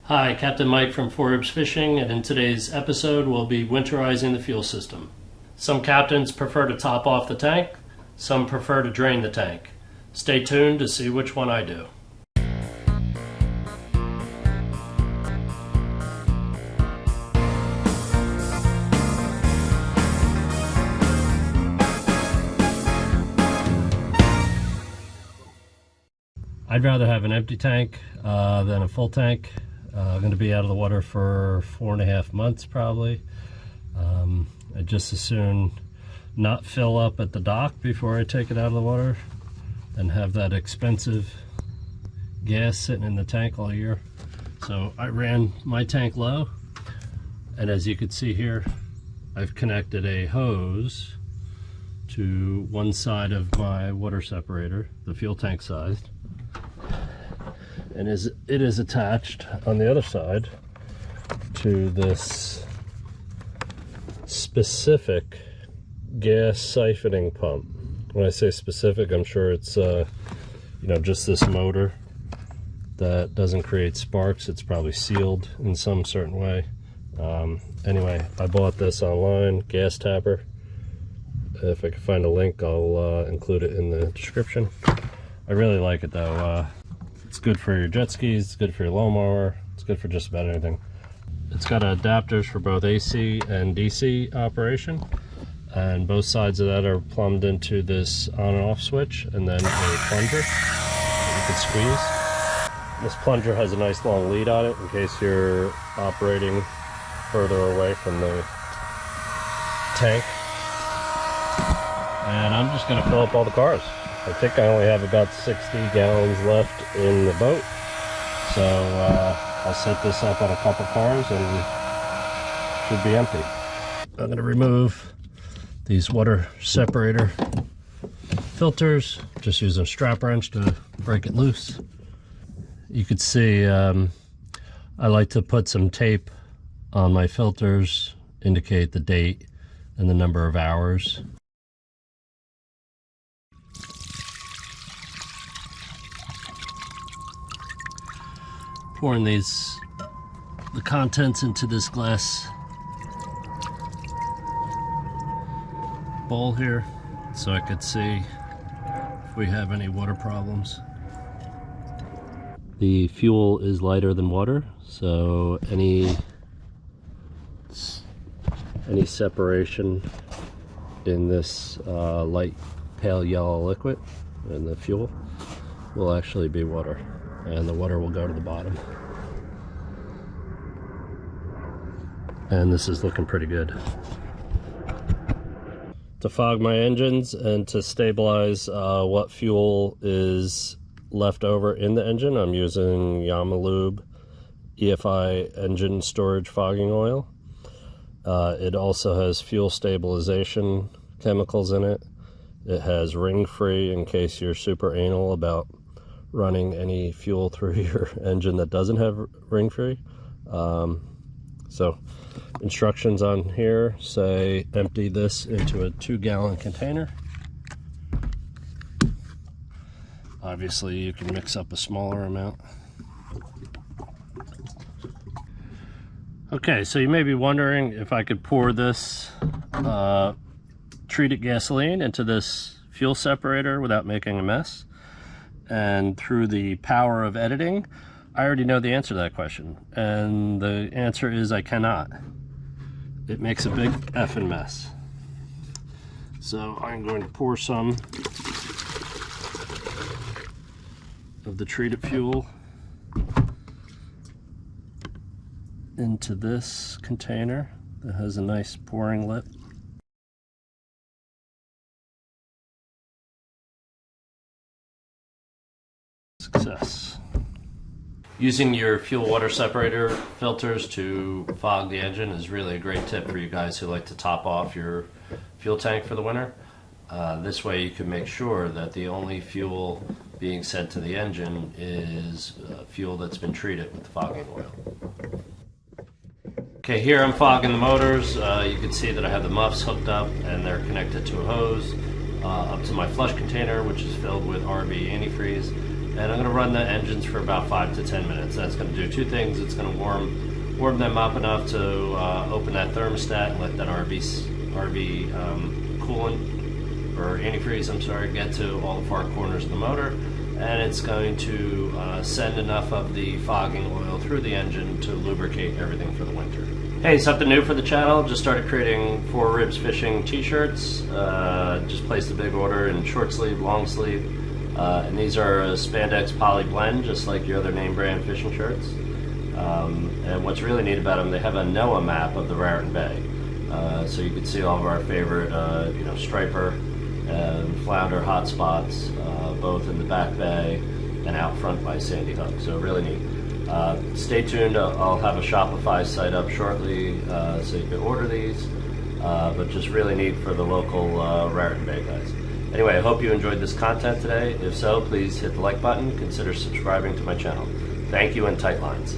Hi, Captain Mike from Forbes Fishing, and in today's episode we'll be winterizing the fuel system. Some captains prefer to top off the tank, some prefer to drain the tank. Stay tuned to see which one I do. I'd rather have an empty tank than a full tank. I'm going to be out of the water for 4.5 months probably. I'd just as soon not fill up at the dock before I take it out of the water and have that expensive gas sitting in the tank all year. So I ran my tank low, and as you can see here, I've connected a hose to one side of my water separator, the fuel tank side, and it is attached on the other side to this specific gas siphoning pump. When I say specific, I'm sure it's just this motor that doesn't create sparks. It's probably sealed in some certain way. Anyway, I bought this online, gas tapper. If I can find a link, I'll include it in the description. I really like it though. It's good for your jet skis, it's good for your lawnmower, it's good for just about anything. It's got adapters for both AC and DC operation, and both sides of that are plumbed into this on and off switch, and then a plunger that you can squeeze. This plunger has a nice long lead on it in case you're operating further away from the tank. And I'm just going to fill up all the cars. I think I only have about 60 gallons left in the boat, so I'll set this up on a couple cars and it should be empty. I'm going to remove these water separator filters, just using a strap wrench to break it loose. You could see I like to put some tape on my filters, indicate the date and the number of hours. Pouring the contents into this glass bowl here so I could see if we have any water problems. The fuel is lighter than water, so any separation in this light pale yellow liquid in the fuel will actually be water, and the water will go to the bottom. And this is looking pretty good. To fog my engines and to stabilize what fuel is left over in the engine, I'm using Yamalube EFI engine storage fogging oil. It also has fuel stabilization chemicals in it. It has ring free in case you're super anal about running any fuel through your engine that doesn't have ring free. So instructions on here say empty this into a 2-gallon container. Obviously you can mix up a smaller amount. Okay, so you may be wondering if I could pour this treated gasoline into this fuel separator without making a mess. And through the power of editing, I already know the answer to that question. And the answer is I cannot. It makes a big effing mess. So I'm going to pour some of the treated fuel into this container that has a nice pouring lip. Success. Using your fuel water separator filters to fog the engine is really a great tip for you guys who like to top off your fuel tank for the winter. This way you can make sure that the only fuel being sent to the engine is fuel that's been treated with the fogging oil. Okay, here I'm fogging the motors. You can see that I have the muffs hooked up and they're connected to a hose up to my flush container, which is filled with RV antifreeze. and I'm going to run the engines for about 5 to 10 minutes. That's going to do two things. It's going to warm them up enough to open that thermostat and let that RV coolant, or antifreeze, I'm sorry, get to all the far corners of the motor, and it's going to send enough of the fogging oil through the engine to lubricate everything for the winter. Hey, something new for the channel. Just started creating 4 Ribs Fishing t-shirts. Just placed a big order in short sleeve, long sleeve. And these are a spandex poly blend, just like your other name brand fishing shirts. And what's really neat about them, they have a NOAA map of the Raritan Bay. So you can see all of our favorite striper and flounder hotspots, both in the back bay and out front by Sandy Hook. So really neat. Stay tuned. I'll have a Shopify site up shortly, so you can order these. But just really neat for the local Raritan Bay guys. Anyway, I hope you enjoyed this content today. If so, please hit the like button. Consider subscribing to my channel. Thank you, and tight lines.